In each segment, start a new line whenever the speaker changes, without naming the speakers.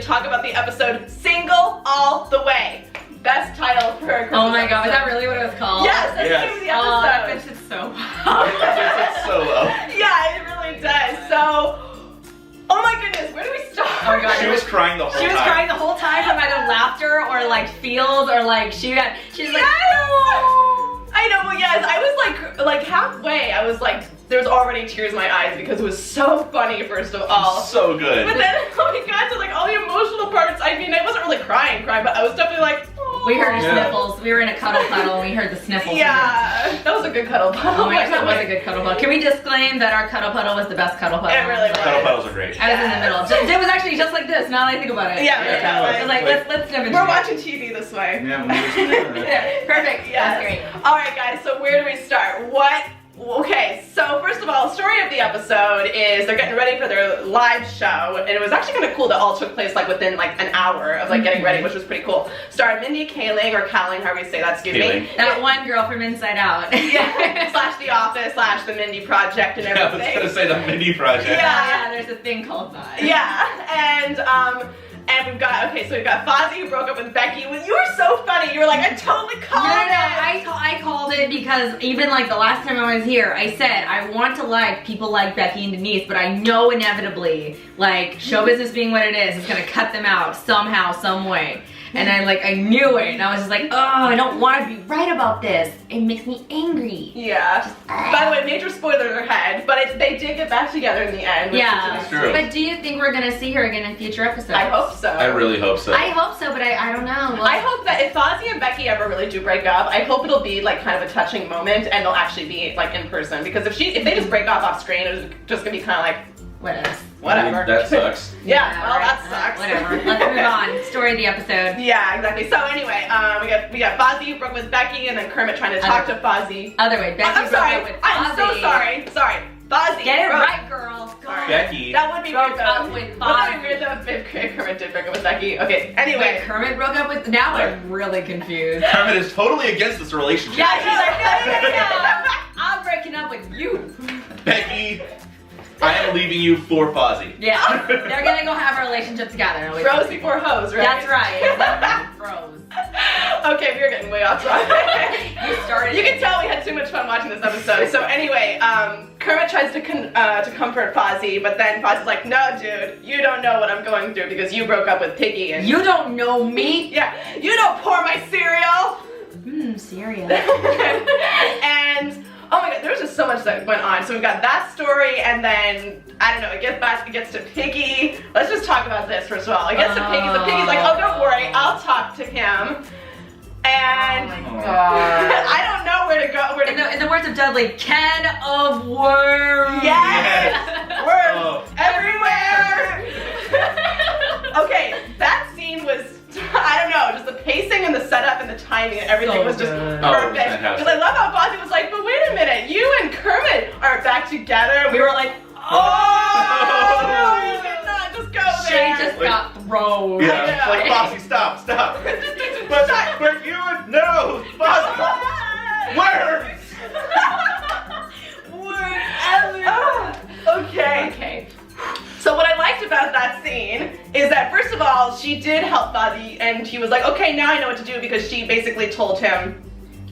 to talk about the episode Single All the Way. Best title for a Christmas
Oh my god, was that
episode.
really what it was called?
Yes, that's the name of the episode.
Oh, that pitched it so well.
It's so low.
Yeah, it really does. So, oh my goodness, where do we start?
Oh my god,
She was crying the whole time.
She was crying the whole time from either laughter or like feels or like she's like,
I know, well, yes, I was like halfway, I was like, there's already tears in my eyes because it was so funny, first of all.
So good.
But then, oh my god, so like all the emotional parts, I mean, I wasn't really crying, but I was definitely like, oh.
We heard her sniffles. We were in a cuddle puddle and we heard the sniffles.
Yeah, that was a good cuddle puddle.
Oh my gosh, that was a good cuddle puddle. Can we disclaim that our cuddle puddle was the best cuddle puddle?
It really was.
Cuddle puddles are great.
I was in the middle. It was actually just like this, now that I think about it.
Yeah,
I was like, let's demonstrate.
We're watching TV this way.
Yeah,
Perfect.
Yes.
That's great.
Alright guys, so where do we start? Okay, so first of all, the story of the episode is they're getting ready for their live show, and it was actually kind of cool that all took place like within like an hour of like getting ready, which was pretty cool. Starred Mindy Kaling, or Kaling, however you say that, excuse me.
That one girl from Inside Out.
Yeah, slash The Office, slash The Mindy Project and
Yeah, I
everything.
was gonna say the Mindy Project.
Yeah.
There's a thing called that.
Yeah, and we've got, okay, so we've got Fozzie who broke up with Becky. You were so funny. You were like, I totally called it.
I called it because even like the last time I was here, I said I want to like people like Becky and Denise, but I know inevitably, like show business being what it is gonna cut them out somehow, some way. And I knew it, and I was just like, oh, I don't want to be right about this. It makes me angry.
Yeah. By the way, major spoiler ahead, but they did get back together in the end.
Yeah.
That's true.
But do you think we're gonna see her again in future episodes?
I hope so.
I really hope so.
I hope so, but I don't know.
I hope that if Fozzie and Becky ever really do break up, I hope it'll be like kind of a touching moment, and they'll actually be like in person. Because if they just break off screen, it's just gonna be kind of like whatever.
That sucks.
Yeah, well,
right.
that sucks.
Whatever. Let's move on. Story of the episode.
Yeah, exactly. So anyway, we got Fozzie who broke with Becky, and then Kermit trying to talk to Fozzie.
Other way. Becky
I'm
broke
sorry.
up with
I'm so
Fozzie.
sorry. Fozzie.
Get it
broke-
right, girl.
Sorry.
Becky.
That would be
Broke
weird though.
up with
Wouldn't that be
Fozzie.
weird though if Kermit did break up with Becky? Okay. Anyway.
Wait, Kermit broke up with. Now I'm really confused.
Kermit is totally against this relationship.
Yeah, she's like, no. I'm breaking up with you.
Becky, I am leaving you for Fozzie.
Yeah, they're gonna go have a relationship together.
Bros before hoes, right?
That's right. Exactly. Bros.
Okay, we are getting way off track.
You started.
You can tell we had too much fun watching this episode. So anyway, Kermit tries to comfort Fozzie, but then Fozzie's like, no, dude, you don't know what I'm going through because you broke up with Piggy. And
You don't know me.
yeah, you don't pour my cereal.
Cereal.
And oh my god, there was just so much that went on. So we've got that story, and then I don't know, it gets to Piggy. Let's just talk about this first of all. It gets to Piggy, so Piggy's like, oh, don't worry, I'll talk to him. And
Oh my god.
I don't know where to go.
In the words of Dudley, can of worms.
Yes! Worms
Oh.
everywhere! Okay, that scene was, I don't know, just the pacing and the setup and the timing and everything
So
was just
good.
Oh,
perfect.
fantastic.
Because I love how Fozzie was like, but wait a minute, you and Kermit aren't back together. We were like, oh, no, you did not just go
She
there.
just got thrown.
Yeah, like Fozzie, stop. But you would know, Fozzie. Worms.
Okay. So what I liked about that scene is that first of all, she did help Fozzie, and he was like, okay, now I know what to do, because she basically told him,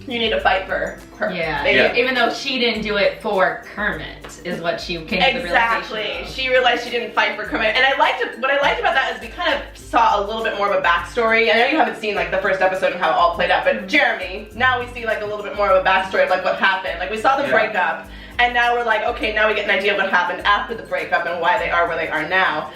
you need to fight for her.
Yeah.
Yeah.
Even though she didn't do it for Kermit, is what she came to the
Exactly.
realization of.
She realized she didn't fight for Kermit, and what I liked about that is we kind of saw a little bit more of a backstory. I know you haven't seen like the first episode and how it all played out, but Jeremy, now we see like a little bit more of a backstory of like what happened. Like we saw them break up, and now we're like, okay, now we get an idea of what happened after the breakup and why they are where they are now.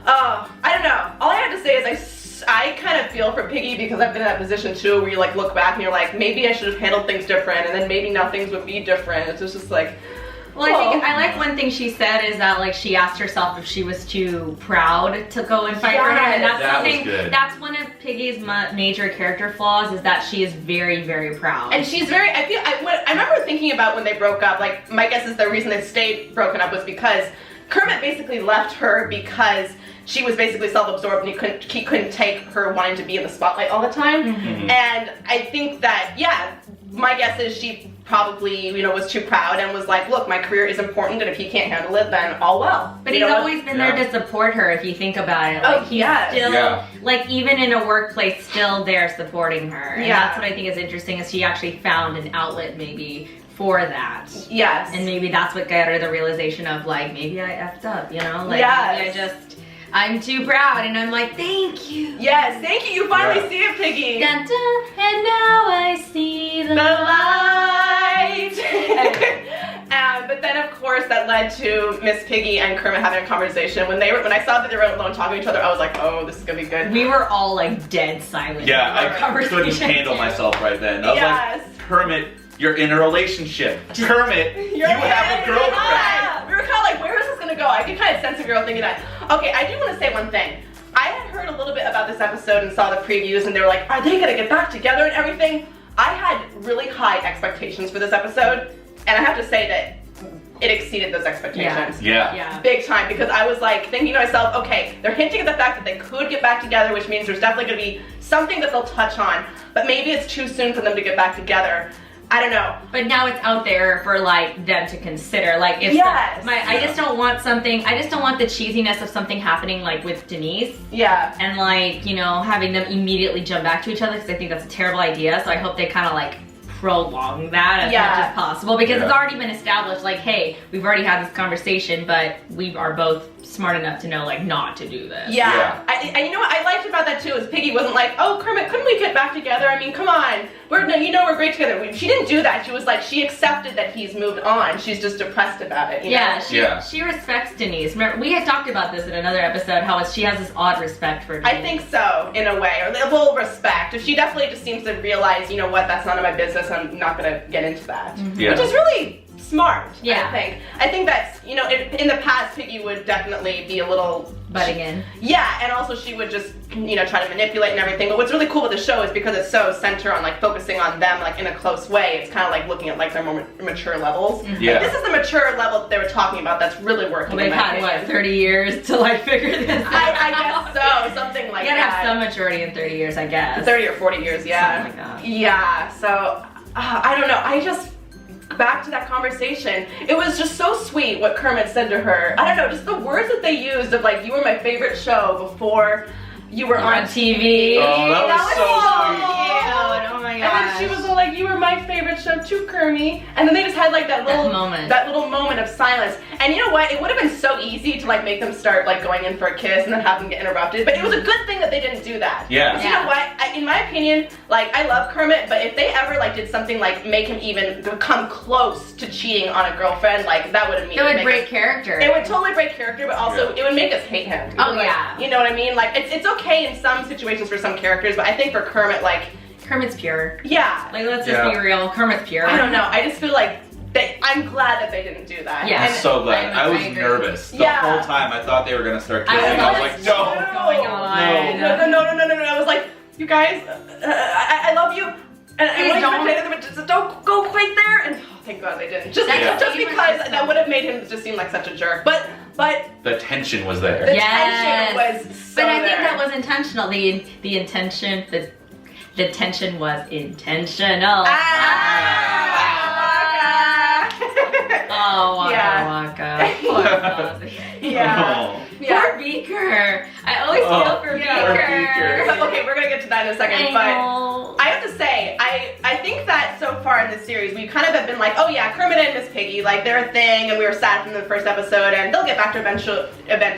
I don't know. All I have to say is I kind of feel for Piggy, because I've been in that position too, where you like look back and you're like, maybe I should have handled things different, and then maybe now things would be different. It's just like,
Well, I like one thing she said is that like she asked herself if she was too proud to go and fight for him, and that's
That was
something.
good.
That's one of Piggy's major character flaws, is that she is very, very proud.
and she's very, I remember thinking about when they broke up, like my guess is the reason they stayed broken up was because Kermit basically left her because she was basically self-absorbed, and he couldn't take her wanting to be in the spotlight all the time.
Mm-hmm.
And I think that, yeah, my guess is she probably, you know, was too proud and was like, look, my career is important, and if he can't handle it, then all well.
But
You
he's
know what?
always been there to support her, if you think about it. Like,
Oh,
he's
yes.
still,
Yeah.
like, even in a workplace, still there supporting her. And
Yeah.
that's what I think is interesting, is she actually found an outlet, maybe, for that.
Yes.
And maybe that's what got her the realization of, like, maybe I effed up, you know? Like,
Yes.
maybe I'm too proud, and I'm like, thank you.
Yes, thank you. You finally
Yeah.
see it, Piggy.
Dun, dun, and now I see the
The light. But then, of course, that led to Miss Piggy and Kermit having a conversation. When I saw that they were alone talking to each other, I was like, oh, this is gonna be good.
We were all, like, dead silent.
Yeah,
in our
I
conversation.
couldn't handle myself right then. I was
Yes.
like, Kermit, you're in a relationship. Kermit, you have a girlfriend.
Yeah. We were kind of like, where is this gonna go? I could kind of sense a girl thinking that. Okay, I do want to say one thing. I had heard a little bit about this episode and saw the previews, and they were like, are they gonna get back together and everything? I had really high expectations for this episode, and I have to say that it exceeded those expectations.
Yeah.
Yeah.
Big time, because I was like thinking to myself, okay, they're hinting at the fact that they could get back together, which means there's definitely gonna be something that they'll touch on, but maybe it's too soon for them to get back together. I don't know.
But now it's out there for, like, them to consider. Like, if
Yes.
I just don't want the cheesiness of something happening, like, with Denise.
Yeah.
And, like, you know, having them immediately jump back to each other, because I think that's a terrible idea. So I hope they kind of, like, prolong that as
Yeah.
much as possible, because
Yeah.
it's already been established, like, hey, we've already had this conversation, but we are both smart enough to know, like, not to do this.
Yeah. You know what I liked about that too is Piggy wasn't like, oh, Kermit, couldn't we get back together? I mean, come on. We're great together. She didn't do that. She was like, she accepted that he's moved on. She's just depressed about it. You
Yeah,
know?
she respects Denise. Remember, we had talked about this in another episode, how she has this odd respect for Denise.
I think so, in a way, or a little respect. She definitely just seems to realize, you know what, that's none of my business. I'm not gonna get into that.
Yeah.
Which is really smart.
Yeah.
I think that's, you know, in the past, Piggy would definitely be a little
butting in.
Yeah, and also she would just, you know, try to manipulate and everything. But what's really cool with the show is because it's so centered on, like, focusing on them, like, in a close way, it's kind of like looking at, like, their more mature levels.
Yeah.
Like, this is the mature level that they were talking about that's really working.
Well, they've
in my
had, what,
opinion.
30 years to, like, figure this out.
I guess so, something like
You gotta
that.
have some maturity in 30 years, I guess.
30 or 40 years, yeah.
Something like that.
Yeah, so, I don't know, back to that conversation, it was just so sweet what Kermit said to her. I don't know, just the words that they used of, like, you were my favorite show before you were on
TV.
Oh, that was so
cute. Oh my
And
gosh.
then she was all like, you were my favorite show too, Kermit. And then they just had like that little moment of silence. And you know what? It would have been so easy to like make them start like going in for a kiss and then have them get interrupted. But it was a good thing that they didn't do that.
Yeah.
Because you know what? In my opinion, like I love Kermit, but if they ever like did something like make him even come close to cheating on a girlfriend, like that would immediately
It would
make
break
us,
character.
It would totally break character, but also it would make us hate him.
Oh,
Like,
yeah.
You know what I mean? Like it's okay in some situations for some characters, but I think for Kermit, like
Kermit's pure.
yeah.
Like, let's just be real. Kermit's pure.
I don't know. I just feel like I'm glad that they didn't do that.
Yeah.
I'm so glad. I was
I agree.
nervous the
Yeah.
whole time. I thought they were gonna start kissing.
I
I was
was
like,
so-
no.
What's going on?
No. I was like, you guys, I love you. And I want
don't.
to play them, but just don't go quite there. And oh, thank God they didn't. Just because that would have made him just seem like such a jerk. But
The tension was there.
the
Yes.
tension was so
But I think
there.
that was intentional. The intention, the tension was intentional. Oh, Waka
Yeah.
Waka. Poor Fuzzy.
Yeah.
Poor Beaker. I always feel for
yeah.
Beaker.
But, okay, we're gonna get to that in a second.
I
But
know.
I have to say, I think that so far in this series, we kind of have been like, oh yeah, Kermit and Miss Piggy, like they're a thing, and we were sad from the first episode, and they'll get back to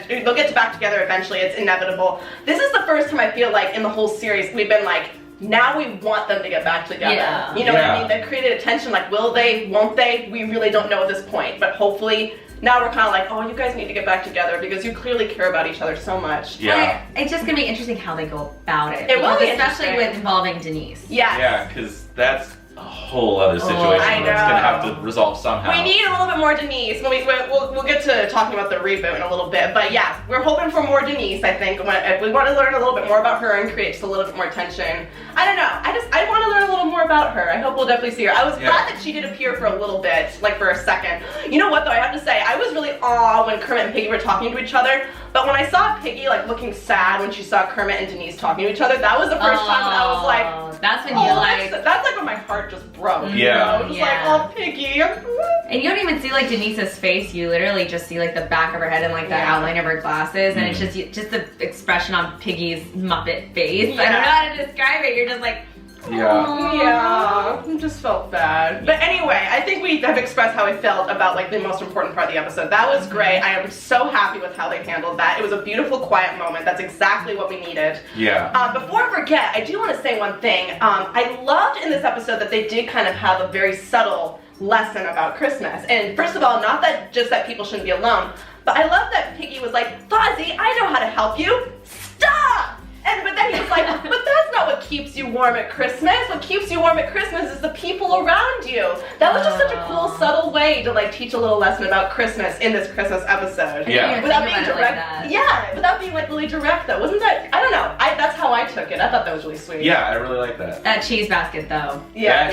they'll get back together eventually. It's inevitable. This is the first time I feel like in the whole series we've been like, now we want them to get back together.
Yeah.
You know what I mean? They've created a tension. Like, will they? Won't they? We really don't know at this point, but hopefully. Now we're kind of like, oh, you guys need to get back together because you clearly care about each other so much.
Yeah.
It's just gonna be interesting how they go about it.
It will be
especially
interesting.
with involving Denise.
Yes.
Yeah, because that's a whole other situation
I
that's gonna
know.
have to resolve somehow.
We need a little bit more Denise. We'll get to talking about the reboot in a little bit, but yeah, we're hoping for more Denise. I think we want to learn a little bit more about her and create just a little bit more tension. I don't know. I want to learn a little more about her. I hope we'll definitely see her. I was glad that she did appear for a little bit, like for a second. You know what though? I have to say, I was really awed when Kermit and Piggy were talking to each other. But when I saw Piggy like looking sad when she saw Kermit and Denise talking to each other, that was the first time that I was like,
That's when you like.
That's like when my heart just broke.
Yeah.
You know? Just like, oh, Piggy.
And you don't even see like Denise's face. You literally just see like the back of her head and like the outline of her glasses, and it's just the expression on Piggy's Muppet face. I don't know how to describe it. You're just like.
Yeah, I just felt bad. But anyway, I think we have expressed how I felt about like the most important part of the episode. That was great. I am so happy with how they handled that. It was a beautiful, quiet moment. That's exactly what we needed.
Yeah.
Before I forget, I do want to say one thing. I loved in this episode that they did kind of have a very subtle lesson about Christmas. And first of all, not that just that people shouldn't be alone, but I love that Piggy was like, Fozzie, I know how to help you. Stop! But then he was like, but that's not what keeps you warm at Christmas. What keeps you warm at Christmas is the people around you. That was just such a cool, subtle way to like teach a little lesson about Christmas in this Christmas episode.
Yeah.
Without being direct.
Like
yeah, without being like really direct though. Wasn't that, I don't know. That's how I took it. I thought that was really sweet.
Yeah, I really like that.
That cheese basket though.
Yeah.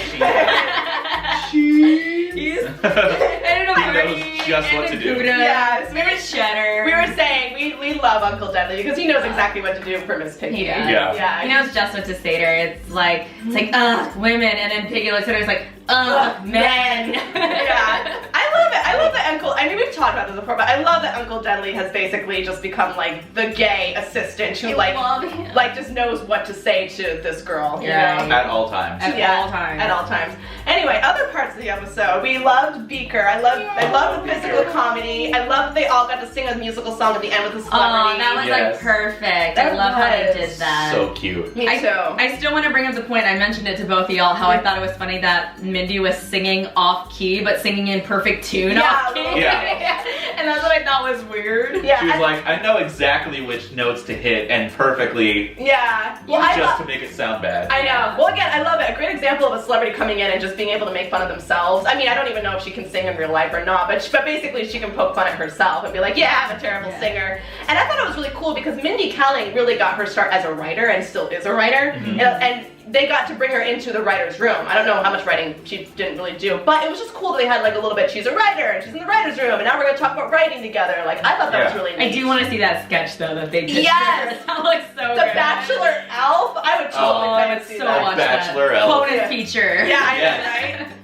Cheese.
I don't know.
He knows just what to do.
Yes,
we were cheddar.
We were saying we love Uncle Deadly because he knows exactly what to do for Miss Piggy.
He does.
Yeah.
He knows just what to say to her. It's like, ugh, women, and then Piggy looks at her and is like, ugh, men.
Yeah. I love it. I love that Uncle, I mean we've talked about this before, but I love that Uncle Deadly has basically just become like the gay assistant who like just knows what to say to this girl. You know?
At all times.
At all times.
At all times. Anyway, other parts of the episode. We loved Beaker. I loved the physical comedy. I loved they all got to sing a musical song at the end with the celebrity.
Oh, that was like perfect. I love how they did that.
So cute.
Me too.
I still want to bring up the point, I mentioned it to both of y'all, how I thought it was funny that Mindy was singing off key, but singing in perfect tune off key.
Yeah.
And that's what I thought was weird.
Yeah.
She was like, I know exactly which notes to hit and perfectly just to make it sound bad.
I know. Well, again, I love it. A great example of a celebrity coming in and just being able to make fun of themselves. I mean, I don't even know if she can sing in real life or not, but basically she can poke fun at herself and be like, yeah, I'm a terrible singer. And I thought it was really cool because Mindy Kaling really got her start as a writer and still is a writer. And they got to bring her into the writer's room. I don't know how much writing she didn't really do, but it was just cool that they had like a little bit, she's a writer and she's in the writer's room and now we're going to talk about writing together. Like, I thought that was really neat.
I do want to see that sketch though that they did.
Yes!
That looks so good.
The Bachelor Elf? I would totally come and see that.
Watch
Bachelor
that.
Elf.
Bonus feature.
Yeah, I know, right?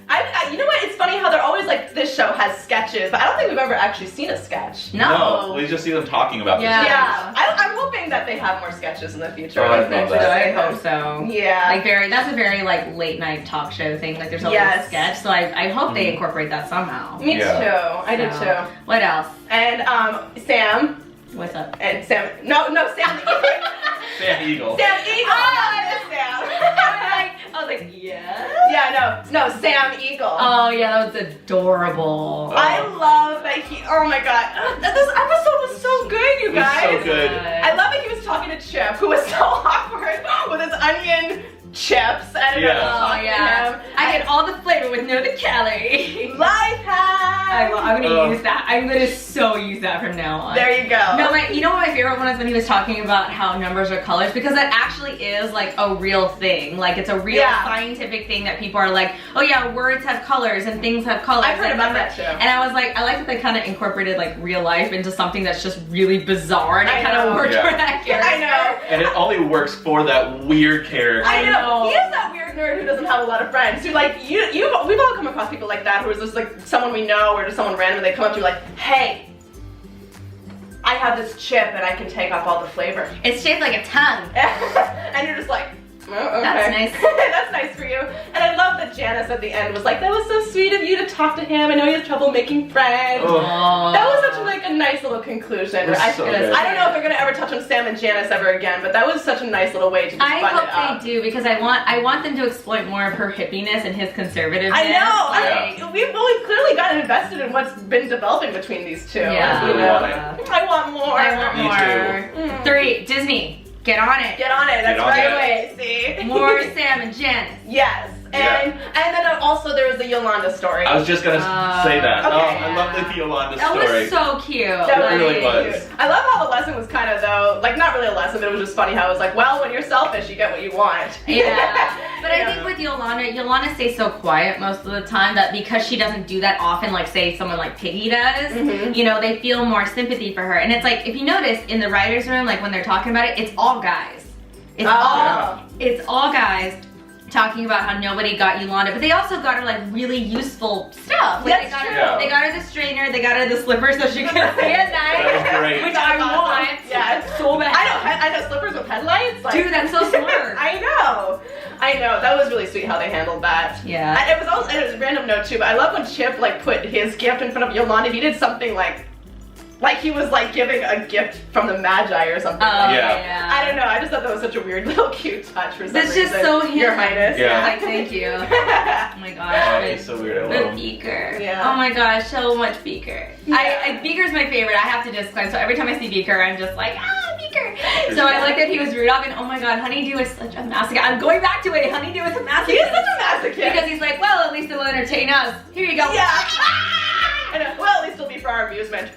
You know what? It's funny how they're always like, this show has sketches, but I don't think we've ever actually seen a sketch.
No.
We just see them talking about this.
Yeah. I'm hoping that they have more sketches in the future.
Oh, I'd love that.
I hope so.
Yeah.
Like that's a very like late night talk show thing. Like there's always a sketch, so I hope they incorporate that somehow.
Me too. I did too.
What else?
And Sam.
What's up?
And Sam. No, Sam.
Sam Eagle.
Sam Eagle. I miss Sam.
I was like, yeah.
Yeah, no, Sam Eagle.
Oh yeah, that was adorable.
I love that oh my god, this episode was so good, you guys.
It was so good.
I love that he was talking to Chip, who was so awkward with his onion chips, and talking to him.
I get all the flavor with no the calorie.
Life hack.
I'm gonna use that. I'm gonna so use that from now on.
There you go.
No, you know what my favorite one is when he was talking about how numbers are colors, because that actually is like a real thing. Like it's a real scientific thing that people are like, oh yeah, words have colors and things have colors.
I've heard about that too.
And I was like, I like that they kind of incorporated like real life into something that's just really bizarre, and it kind of worked for that character.
I know.
And it only works for that weird character.
I know. He is that weird nerd who doesn't have a lot of friends. Who like we've all come across people like that who is just like someone we know or just someone random and they come up to you like, hey, I have this chip and I can take off all the flavor.
It's shaped like a tongue.
And you're just like, oh, okay.
That's nice.
That's nice for you. And I love that Janice at the end was like, that was so sweet of you to talk to him. I know he has trouble making friends.
Oh.
That was such like a nice little conclusion. I don't know if they're gonna ever touch on Sam and Janice ever again, but that was such a nice little way to just
I
button it
hope
up.
they do, because I want them to exploit more of her hippiness and his conservativeness.
I know.
Like,
We've clearly gotten invested in what's been developing between these two.
Yeah.
You
I
know? I want more.
I want
Me
more.
too.
3, Disney, get on it.
Get on it. That's
Get on
right
it.
away. See.
More Sam and Janice.
Yes. And then also there was the Yolanda story.
I was just gonna say that.
Okay.
I love the Yolanda
That
story.
was so cute.
That
really was.
cute. I love how the lesson was kind of though, like not really a lesson, but it was just funny how it was like, well, when you're selfish, you get what you want.
Yeah. But I think with Yolanda stays so quiet most of the time that because she doesn't do that often, like say someone like Piggy does, you know, they feel more sympathy for her. And it's like, if you notice in the writer's room, like when they're talking about it, it's all guys. It's all guys. talking about how nobody got Yolanda, but they also got her like really useful stuff. Like,
That's
they got
true.
her, they got her the strainer, they got her the slippers so she could see at night.
That was great.
Which I
That's awesome.
want.
Yeah, it's
so bad.
I know slippers with headlights. Like,
Dude, that's so smart.
I know. That was really sweet how they handled that.
Yeah.
And it was also, and it was a random note too, but I love when Chip like put his gift in front of Yolanda. He did something like he was like giving a gift from the Magi or something.
Oh,
Yeah.
I don't know. I just thought that was such a weird little cute touch for some
That's
reason.
just so him.
Your Highness.
Yeah.
Like, thank you. Oh my gosh.
He's so weird. I
The
love him.
Beaker.
Yeah.
Oh my gosh, so much Beaker.
Yeah.
Beaker's my favorite. I have to disclaim. So every time I see Beaker, I'm just like, Beaker. So I like that he was Rudolph, and oh my god, Honeydew is such a masochist. I'm going back to it. Honeydew is a masochist.
He is such a masochist.
Because he's like, well, at least it'll entertain us. Here you go.
Yeah. I know. Well, at least it'll be for our amusement.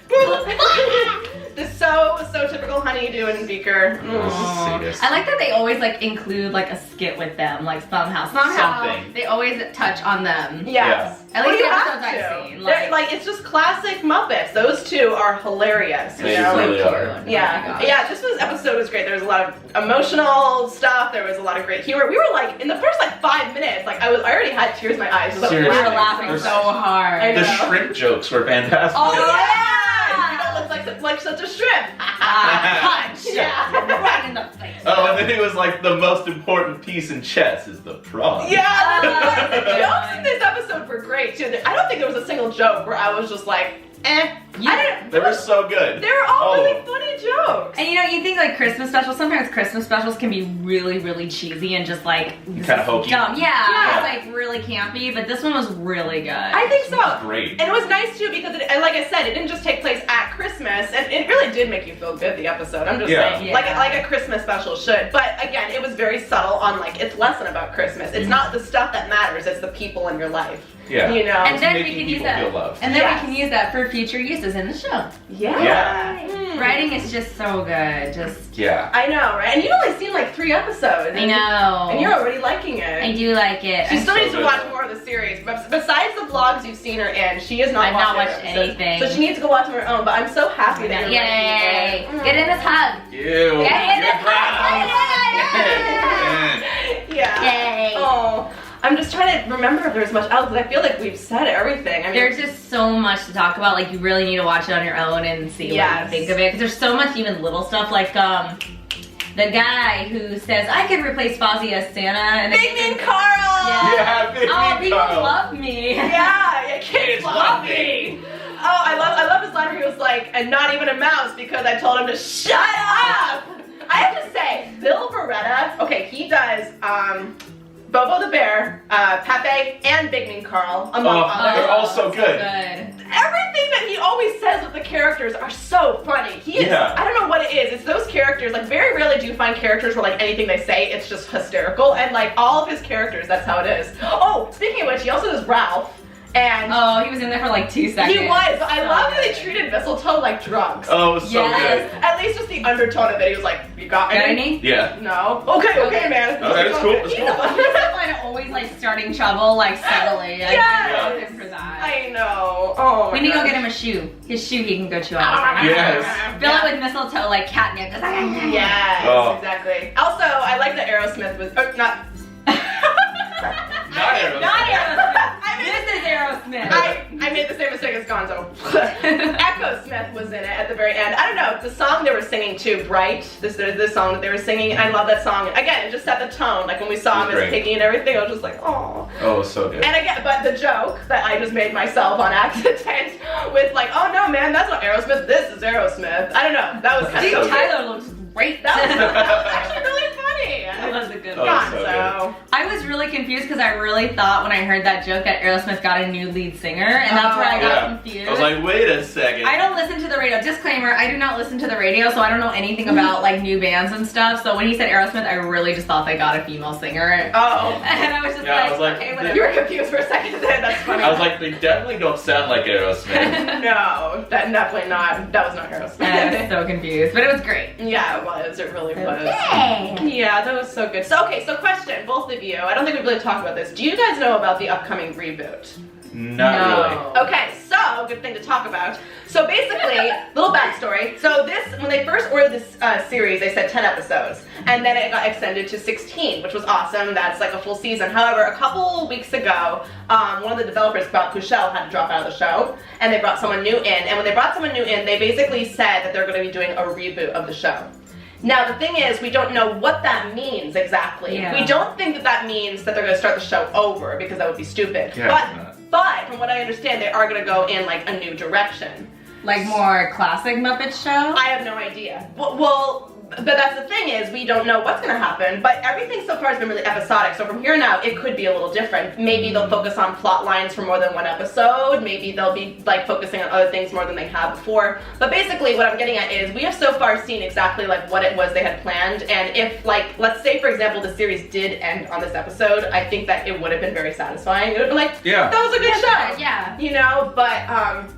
It's so typical Honeydew and Beaker.
Sadist.
I like that they always like include like a skit with them, like somehow
Something.
they always touch on them.
Yes.
At
Well,
least
you
the
have
episodes
to.
I've seen.
Like it's just classic Muppets. Those two are hilarious. You
They
know?
really are.
Oh my
Yeah,
gosh.
yeah. This episode was great. There was a lot of emotional stuff. There was a lot of great humor. We were like in the first like 5 minutes, like I already had tears in my eyes. Just, like,
Seriously.
We were laughing
There's-
so hard.
I
The
know.
shrimp jokes were fantastic.
Oh,
yeah! You don't look like such a shrimp.
Punch.
Yeah.
Right in the face.
Oh, and then he was like, the most important piece in chess is the prawn.
Yeah, the
Oh,
jokes in this episode were great too. I don't think there was a single joke where I was just like, I didn't.
They were so good.
They were all
of
really
them.
funny jokes.
And you know, you think like Christmas specials, sometimes Christmas specials can be really, really cheesy and just like
Kinda hokey.
dumb. Yeah,
Yeah.
it's like really campy, but this one was really good.
I think so.
Great.
And it was nice too because, like I said, it didn't just take place at Christmas, and it really did make you feel good. The episode, I'm just
Yeah.
saying,
Yeah.
like a Christmas special should. But again, it was very subtle on like its lesson about Christmas. It's not the stuff that matters; it's the people in your life.
Yeah.
You know.
and then we
making
can use
people
that.
feel loved.
And then
Yes.
we can use that for future uses in the show.
yeah.
Yeah.
Writing is just so good. Just
Yeah.
I know, right? And you've only seen like 3 episodes.
I know.
And you're already liking it.
I do like it.
She still
so
needs to
good.
watch more of the series. But besides the vlogs you've seen her in, she has not
I've
watched
not watched
any episodes.
anything.
So she needs to go watch on her own. But I'm so happy that you're
Yay!
liking it.
Get in this hug.
Ew.
Get in this
Get
Yeah.
Yay!
Oh, I'm just trying to remember if there's much else, because I feel like we've said everything. I mean,
There's just so much to talk about. Like you really need to watch it on your own and see what
Yes.
you think of it. Because there's so much even little stuff like the guy who says I could replace Fozzie as Santa and
Big Mean Carl!
Yeah, Big
Oh,
Mean
people
Carl.
love me.
Yeah, kids
Kids
love
love
me. Oh, I love his line where he was like, and not even a mouse because I told him to shut up. I have to say, Bill Beretta, okay, he does Bobo the Bear, Pepe, and Big Mean Carl, among
Oh,
others.
they're all so good.
Everything that he always says with the characters are so funny. He is,
Yeah.
I don't know what it is. It's those characters, like very rarely do you find characters where like anything they say, it's just hysterical. And like all of his characters, that's how it is. Oh, speaking of which, he also does Ralph. And
Oh, he was in there for like 2 seconds.
he was, but I
So
love that they
good.
treated mistletoe like drugs.
Oh, it was so
Yes.
good.
At least just the undertone of it. He was like, you got
Got
any?
any?
Yeah.
No. Okay, man.
Okay, it's cool, it's
He's
cool.
a-
He's the one always like starting trouble like subtly. I
Yes.
love him for that.
I know. Oh my
We need to go
gosh.
get him a shoe. His shoe he can go chew on.
Yes.
Fill it with mistletoe like catnip.
Yes,
Oh.
exactly. Also, I like that Aerosmith was not.
Not Aerosmith.
Not Aerosmith.
I mean,
This is Aerosmith.
I made the same mistake as Gonzo. Echo Smith was in it at the very end. I don't know, the song they were singing too, Bright, this song that they were singing, and I love that song. Again, it just set the tone. Like when we saw him as
Great.
Piggy and everything, I was just like, oh.
Oh, it was so good.
And again, but the joke that I just made myself on accident with like, oh no man, that's not Aerosmith, this is Aerosmith. I don't know, that was kind
Steve
of
Tyler looks great.
that was actually really funny.
That was a good
Oh,
one.
so
Gonzo.
I was really confused because I really thought when I heard that joke that Aerosmith got a new lead singer, and that's where I got
Yeah.
confused.
I was like, wait a second.
I don't listen to the radio. Disclaimer, I do not listen to the radio, so I don't know anything about like new bands and stuff. So when he said Aerosmith, I really just thought they got a female singer.
Oh.
And I was just
Yeah, I
like,
was like,
okay,
they-
whatever.
You were confused for a second then, that's funny.
I was like, they definitely don't sound like Aerosmith.
No, that definitely not. That was not Aerosmith.
I was so confused, but it was great.
Yeah, it was. It really was.
Okay.
Yeah, that was so good. So, okay, so question, both of you. I don't think we've really talked about this. Do you guys know about the upcoming reboot?
Not really.
Okay, so good thing to talk about. So basically, little backstory. So when they first ordered this series, they said 10 episodes, and then it got extended to 16, which was awesome. That's like a full season. However, a couple weeks ago, one of the developers, Bob Puchel, had to drop out of the show, and they brought someone new in. And when they brought someone new in, they basically said that they're going to be doing a reboot of the show. Now the thing is, we don't know what that means exactly.
Yeah.
We don't think that means that they're going to start the show over, because that would be stupid.
Yeah,
But from what I understand, they are going to go in like a new direction.
Like more classic Muppet show?
I have no idea. Well, but that's the thing is, we don't know what's going to happen, but everything so far has been really episodic, so from here on out, it could be a little different. Maybe they'll focus on plot lines for more than one episode, maybe they'll be like focusing on other things more than they have before, but basically what I'm getting at is, we have so far seen exactly like what it was they had planned, and if like, let's say for example, the series did end on this episode, I think that it would have been very satisfying. It would have been like,
yeah,
that was a good show!
Yeah.
You know, but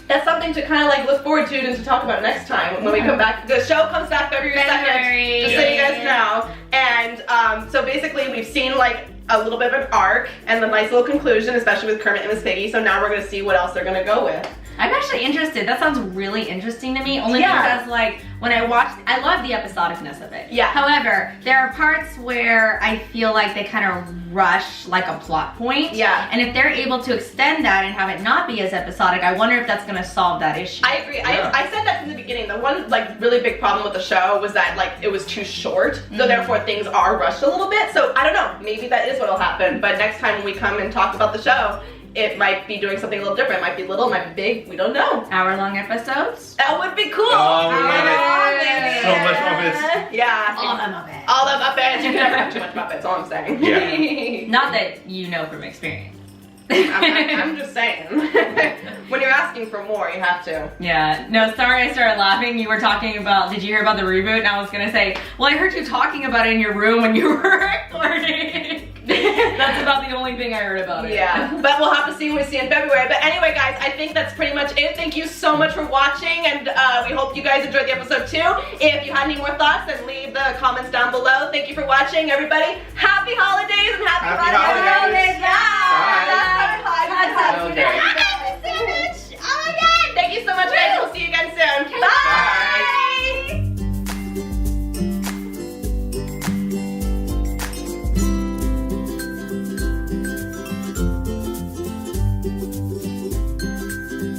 that's something to kind of like look forward to and to talk about next time when we come back. The show comes back February 2nd, just so you guys know. And so basically we've seen like a little bit of an arc and the nice little conclusion, especially with Kermit and Miss Piggy. So now we're going to see what else they're going to go with.
I'm actually interested. That sounds really interesting to me. Only because like when I watched, I love the episodicness of it.
Yeah.
However, there are parts where I feel like they kind of rush like a plot point.
Yeah.
And if they're able to extend that and have it not be as episodic, I wonder if that's going to solve that issue.
I agree.
Yeah.
I said that from the beginning. The one like really big problem with the show was that like it was too short. So therefore things are rushed a little bit. So I don't know. Maybe that is what'll happen. But next time when we come and talk about the show, it might be doing something a little different. It might be little, it might be big. We don't know.
Hour-long episodes?
That would be cool.
Oh, we love
it.
So much Muppets.
Yeah.
All the Muppets.
All the Muppets. You can never have too much Muppets, all I'm saying.
Yeah.
Not that you know from experience.
I'm just saying. When you're asking for more, you have to.
Yeah, no, sorry I started laughing. You were talking about, did you hear about the reboot? And I was gonna say, well, I heard you talking about it in your room when you were recording. That's about the only thing I heard about it.
Yeah, but we'll have to see when we see in February. But anyway, guys, I think that's pretty much it. Thank you so much for watching, and we hope you guys enjoyed the episode too. If you had any more thoughts, then leave the comments down below. Thank you for watching, everybody. Happy holidays and happy
Happy holidays.
Bye.